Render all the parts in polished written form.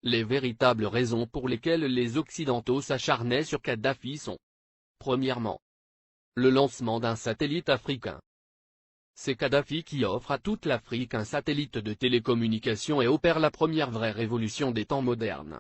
Les véritables raisons pour lesquelles les Occidentaux s'acharnaient sur Kadhafi sont: premièrement, le lancement d'un satellite africain. C'est Kadhafi qui offre à toute l'Afrique un satellite de télécommunication et opère la première vraie révolution des temps modernes.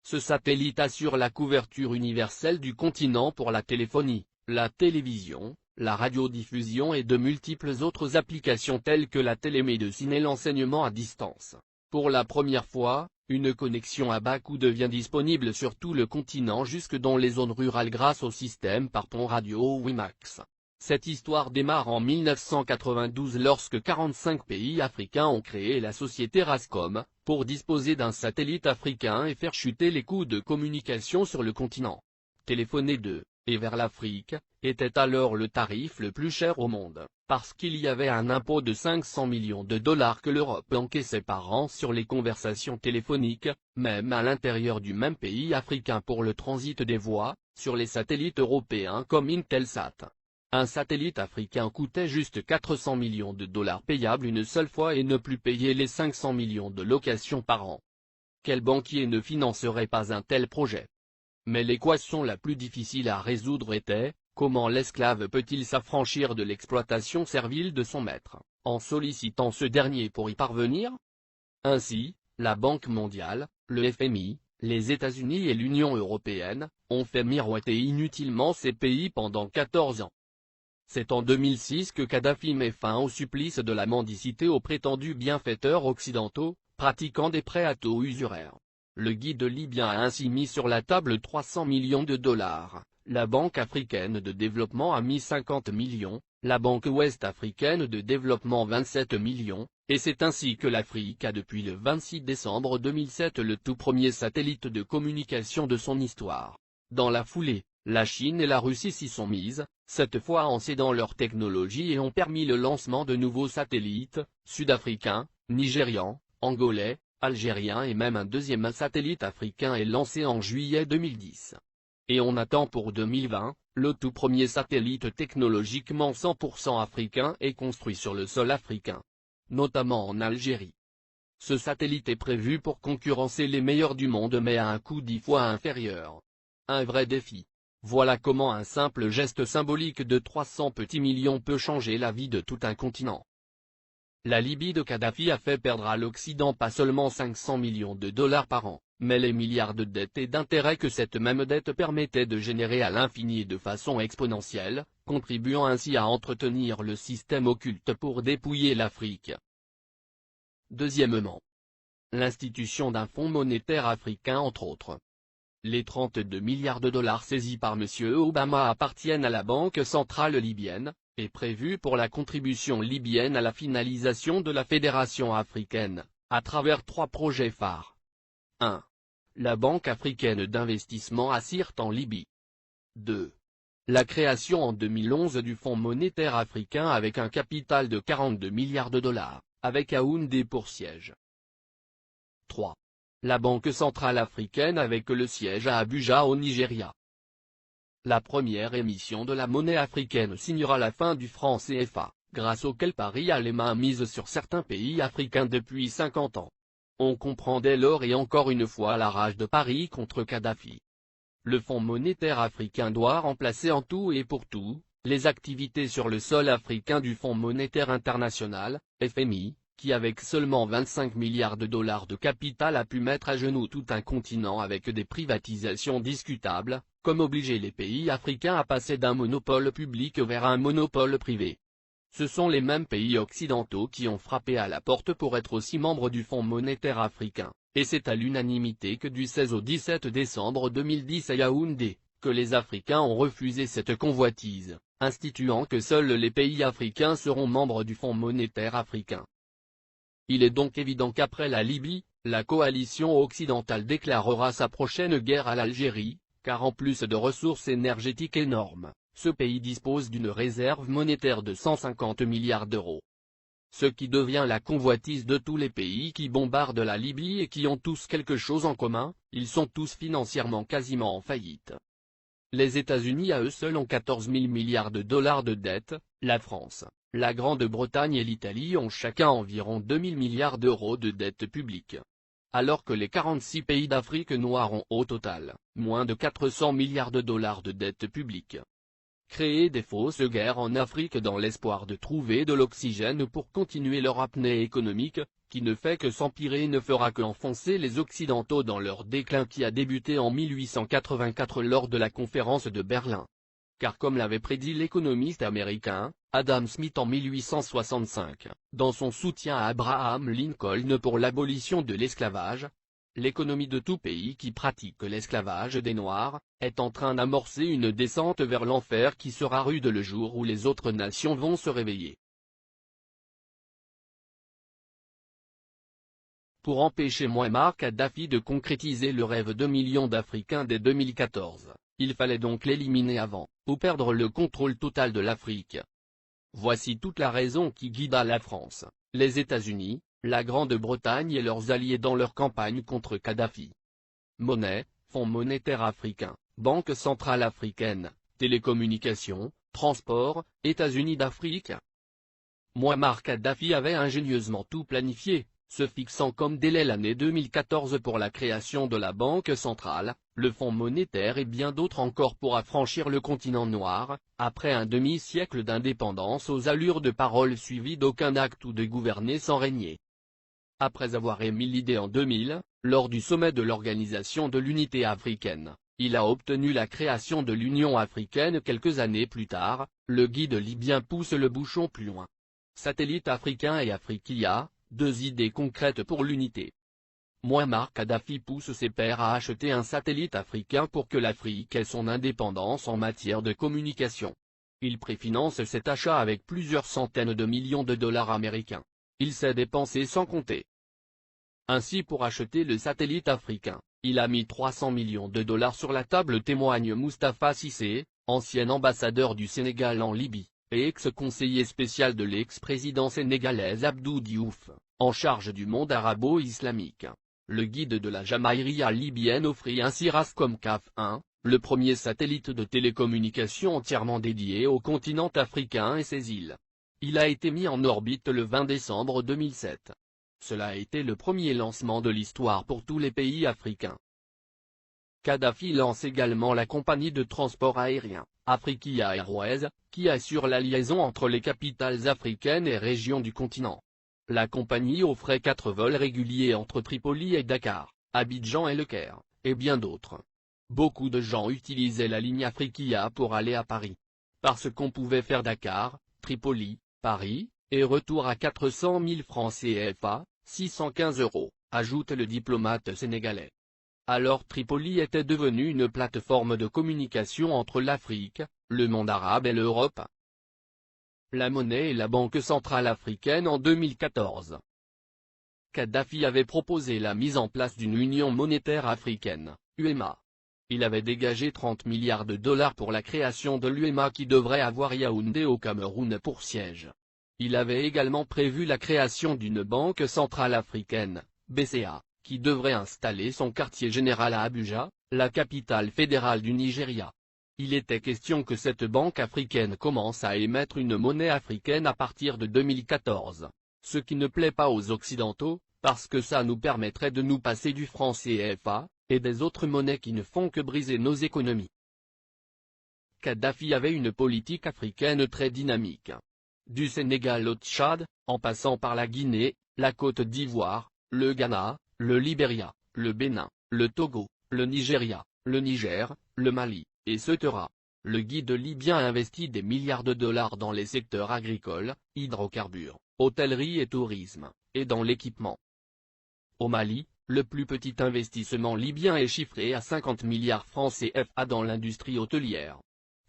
Ce satellite assure la couverture universelle du continent pour la téléphonie, la télévision, la radiodiffusion et de multiples autres applications telles que la télémédecine et l'enseignement à distance. Pour la première fois, une connexion à bas coût devient disponible sur tout le continent jusque dans les zones rurales grâce au système par pont radio WiMAX. Cette histoire démarre en 1992 lorsque 45 pays africains ont créé la société Rascom, pour disposer d'un satellite africain et faire chuter les coûts de communication sur le continent. Téléphoner de et vers l'Afrique était alors le tarif le plus cher au monde, parce qu'il y avait un impôt de 500 millions de dollars que l'Europe encaissait par an sur les conversations téléphoniques, même à l'intérieur du même pays africain pour le transit des voix, sur les satellites européens comme Intelsat. Un satellite africain coûtait juste 400 millions de dollars payables une seule fois et ne plus payer les 500 millions de locations par an. Quel banquier ne financerait pas un tel projet? Mais l'équation la plus difficile à résoudre était: comment l'esclave peut-il s'affranchir de l'exploitation servile de son maître, en sollicitant ce dernier pour y parvenir? Ainsi, la Banque mondiale, le FMI, les États-Unis et l'Union européenne, ont fait miroiter inutilement ces pays pendant 14 ans. C'est en 2006 que Kadhafi met fin au supplice de la mendicité aux prétendus bienfaiteurs occidentaux, pratiquant des prêts à taux usuraires. Le guide libyen a ainsi mis sur la table 300 millions de dollars, la Banque africaine de développement a mis 50 millions, la Banque ouest-africaine de développement 27 millions, et c'est ainsi que l'Afrique a depuis le 26 décembre 2007 le tout premier satellite de communication de son histoire. Dans la foulée, la Chine et la Russie s'y sont mises, cette fois en cédant leur technologie et ont permis le lancement de nouveaux satellites, sud-africains, nigérians, angolais, algériens et même un deuxième satellite africain est lancé en juillet 2010. Et on attend pour 2020, le tout premier satellite technologiquement 100% africain est construit sur le sol africain, notamment en Algérie. Ce satellite est prévu pour concurrencer les meilleurs du monde mais à un coût 10 fois inférieur. Un vrai défi. Voilà comment un simple geste symbolique de 300 petits millions peut changer la vie de tout un continent. La Libye de Kadhafi a fait perdre à l'Occident pas seulement 500 millions de dollars par an, mais les milliards de dettes et d'intérêts que cette même dette permettait de générer à l'infini et de façon exponentielle, contribuant ainsi à entretenir le système occulte pour dépouiller l'Afrique. Deuxièmement, l'institution d'un fonds monétaire africain entre autres. Les 32 milliards de dollars saisis par M. Obama appartiennent à la Banque centrale libyenne, et prévus pour la contribution libyenne à la finalisation de la Fédération africaine, à travers 3 projets phares. 1. La Banque africaine d'investissement ACIRT en Libye. 2. La création en 2011 du Fonds monétaire africain avec un capital de 42 milliards de dollars, avec Yaoundé pour siège. 3. La Banque centrale africaine avec le siège à Abuja au Nigeria. La première émission de la monnaie africaine signera la fin du franc CFA, grâce auquel Paris a les mains mises sur certains pays africains depuis 50 ans. On comprend dès lors et encore une fois la rage de Paris contre Kadhafi. Le Fonds monétaire africain doit remplacer en tout et pour tout, les activités sur le sol africain du Fonds monétaire international, FMI, qui avec seulement 25 milliards de dollars de capital a pu mettre à genoux tout un continent avec des privatisations discutables, comme obliger les pays africains à passer d'un monopole public vers un monopole privé. Ce sont les mêmes pays occidentaux qui ont frappé à la porte pour être aussi membres du Fonds monétaire africain, et c'est à l'unanimité que du 16 au 17 décembre 2010 à Yaoundé, que les Africains ont refusé cette convoitise, instituant que seuls les pays africains seront membres du Fonds monétaire africain. Il est donc évident qu'après la Libye, la coalition occidentale déclarera sa prochaine guerre à l'Algérie, car en plus de ressources énergétiques énormes, ce pays dispose d'une réserve monétaire de 150 milliards d'euros. Ce qui devient la convoitise de tous les pays qui bombardent la Libye et qui ont tous quelque chose en commun, ils sont tous financièrement quasiment en faillite. Les États-Unis à eux seuls ont 14 000 milliards de dollars de dette, la France, la Grande-Bretagne et l'Italie ont chacun environ 2 000 milliards d'euros de dette publique. alors que les 46 pays d'Afrique noire ont au total moins de 400 milliards de dollars de dette publique. Créer des fausses guerres en Afrique dans l'espoir de trouver de l'oxygène pour continuer leur apnée économique, qui ne fait que s'empirer, ne fera qu'enfoncer les Occidentaux dans leur déclin qui a débuté en 1884 lors de la conférence de Berlin. Car comme l'avait prédit l'économiste américain, Adam Smith en 1865, dans son soutien à Abraham Lincoln pour l'abolition de l'esclavage, l'économie de tout pays qui pratique l'esclavage des Noirs est en train d'amorcer une descente vers l'enfer qui sera rude le jour où les autres nations vont se réveiller. Pour empêcher Mouammar Kadhafi de concrétiser le rêve de millions d'Africains dès 2014, il fallait donc l'éliminer avant, ou perdre le contrôle total de l'Afrique. Voici toute la raison qui guida la France, les États-Unis, la Grande-Bretagne et leurs alliés dans leur campagne contre Kadhafi. Monnaie, Fonds monétaire africain, Banque centrale africaine, télécommunications, transport, États-Unis d'Afrique. Mouammar Kadhafi avait ingénieusement tout planifié, se fixant comme délai l'année 2014 pour la création de la Banque centrale, le Fonds monétaire et bien d'autres encore pour affranchir le continent noir, après un demi-siècle d'indépendance aux allures de paroles suivies d'aucun acte ou de gouverner sans régner. Après avoir émis l'idée en 2000, lors du sommet de l'Organisation de l'Unité africaine, il a obtenu la création de l'Union africaine quelques années plus tard. Le guide libyen pousse le bouchon plus loin. Satellite africain et Afriquia, deux idées concrètes pour l'unité. Mouammar Kadhafi pousse ses pairs à acheter un satellite africain pour que l'Afrique ait son indépendance en matière de communication. Il préfinance cet achat avec plusieurs centaines de millions de dollars américains. Il s'est dépensé sans compter. Ainsi, pour acheter le satellite africain, il a mis 300 millions de dollars sur la table, témoigne Moustapha Cissé, ancien ambassadeur du Sénégal en Libye, et ex-conseiller spécial de l'ex-président sénégalais Abdou Diouf, en charge du monde arabo-islamique. Le guide de la Jamaïria libyenne offrit ainsi Rascomcaf 1, le premier satellite de télécommunication entièrement dédié au continent africain et ses îles. Il a été mis en orbite le 20 décembre 2007. Cela a été le premier lancement de l'histoire pour tous les pays africains. Kadhafi lance également la compagnie de transport aérien, Afriquia Airways, qui assure la liaison entre les capitales africaines et régions du continent. La compagnie offrait 4 vols réguliers entre Tripoli et Dakar, Abidjan et Le Caire, et bien d'autres. Beaucoup de gens utilisaient la ligne Afriquia pour aller à Paris. Parce qu'on pouvait faire Dakar, Tripoli, Paris, et retour à 400 000 francs CFA, 615 €, ajoute le diplomate sénégalais. Alors Tripoli était devenue une plateforme de communication entre l'Afrique, le monde arabe et l'Europe. La monnaie et la Banque centrale africaine en 2014. Kadhafi avait proposé la mise en place d'une union monétaire africaine, UEMA. Il avait dégagé 30 milliards de dollars pour la création de l'UEMA qui devrait avoir Yaoundé au Cameroun pour siège. Il avait également prévu la création d'une Banque centrale africaine, BCA, qui devrait installer son quartier général à Abuja, la capitale fédérale du Nigeria. Il était question que cette banque africaine commence à émettre une monnaie africaine à partir de 2014, ce qui ne plaît pas aux Occidentaux, parce que ça nous permettrait de nous passer du franc CFA, et des autres monnaies qui ne font que briser nos économies. Kadhafi avait une politique africaine très dynamique. Du Sénégal au Tchad, en passant par la Guinée, la Côte d'Ivoire, le Ghana, le Libéria, le Bénin, le Togo, le Nigeria, le Niger, le Mali, etc. Le guide libyen investit des milliards de dollars dans les secteurs agricoles, hydrocarbures, hôtellerie et tourisme, et dans l'équipement. Au Mali, le plus petit investissement libyen est chiffré à 50 milliards francs CFA dans l'industrie hôtelière.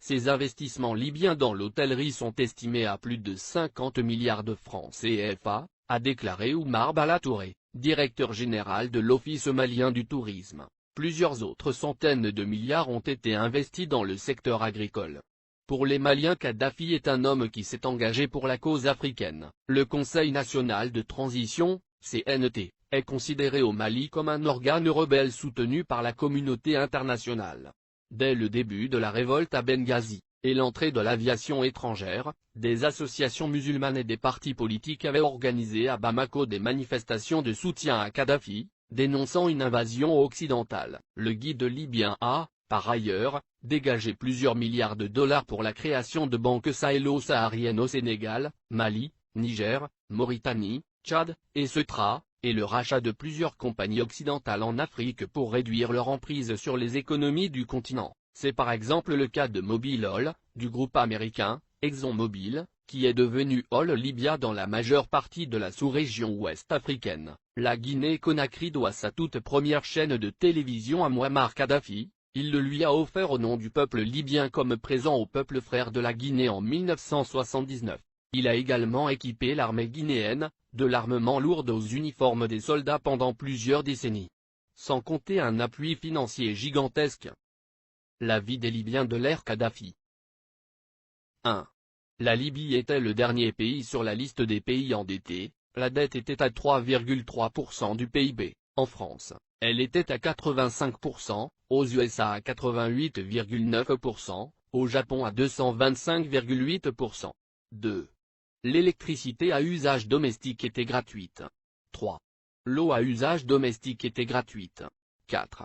Ces investissements libyens dans l'hôtellerie sont estimés à plus de 50 milliards de francs CFA, a déclaré Oumar Bala Touré, directeur général de l'Office malien du tourisme. Plusieurs autres centaines de milliards ont été investis dans le secteur agricole. Pour les Maliens, Kadhafi est un homme qui s'est engagé pour la cause africaine. Le Conseil national de transition, CNT, est considéré au Mali comme un organe rebelle soutenu par la communauté internationale. Dès le début de la révolte à Benghazi, et l'entrée de l'aviation étrangère, des associations musulmanes et des partis politiques avaient organisé à Bamako des manifestations de soutien à Kadhafi, dénonçant une invasion occidentale. Le guide libyen a, par ailleurs, dégagé plusieurs milliards de dollars pour la création de banques sahélo-sahariennes au Sénégal, Mali, Niger, Mauritanie, Tchad, et Ceuta, et le rachat de plusieurs compagnies occidentales en Afrique pour réduire leur emprise sur les économies du continent. C'est par exemple le cas de Mobil Oil, du groupe américain, ExxonMobil, qui est devenu Oil Libya dans la majeure partie de la sous-région ouest africaine. La Guinée-Conakry doit sa toute première chaîne de télévision à Mouammar Kadhafi. Il le lui a offert au nom du peuple libyen comme présent au peuple frère de la Guinée en 1979. Il a également équipé l'armée guinéenne, de l'armement lourd aux uniformes des soldats pendant plusieurs décennies. Sans compter un appui financier gigantesque. La vie des Libyens de l'ère Kadhafi. 1. La Libye était le dernier pays sur la liste des pays endettés, la dette était à 3,3% du PIB, en France, elle était à 85%, aux USA à 88,9%, au Japon à 225,8%. 2. L'électricité à usage domestique était gratuite. 3. L'eau à usage domestique était gratuite. 4.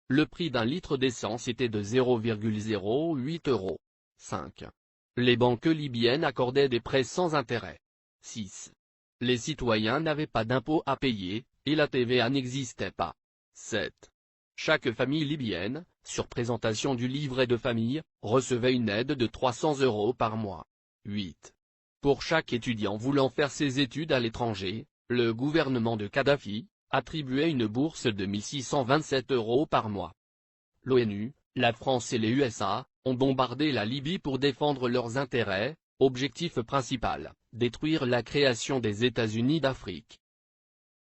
Le prix d'un litre d'essence était de 0,08 €. 5. Les banques libyennes accordaient des prêts sans intérêt. 6. Les citoyens n'avaient pas d'impôts à payer, et la TVA n'existait pas. 7. Chaque famille libyenne, sur présentation du livret de famille, recevait une aide de 300 € par mois. 8. Pour chaque étudiant voulant faire ses études à l'étranger, le gouvernement de Kadhafi attribuait une bourse de 1627 € par mois. L'ONU, la France et les USA ont bombardé la Libye pour défendre leurs intérêts, objectif principal, détruire la création des États-Unis d'Afrique.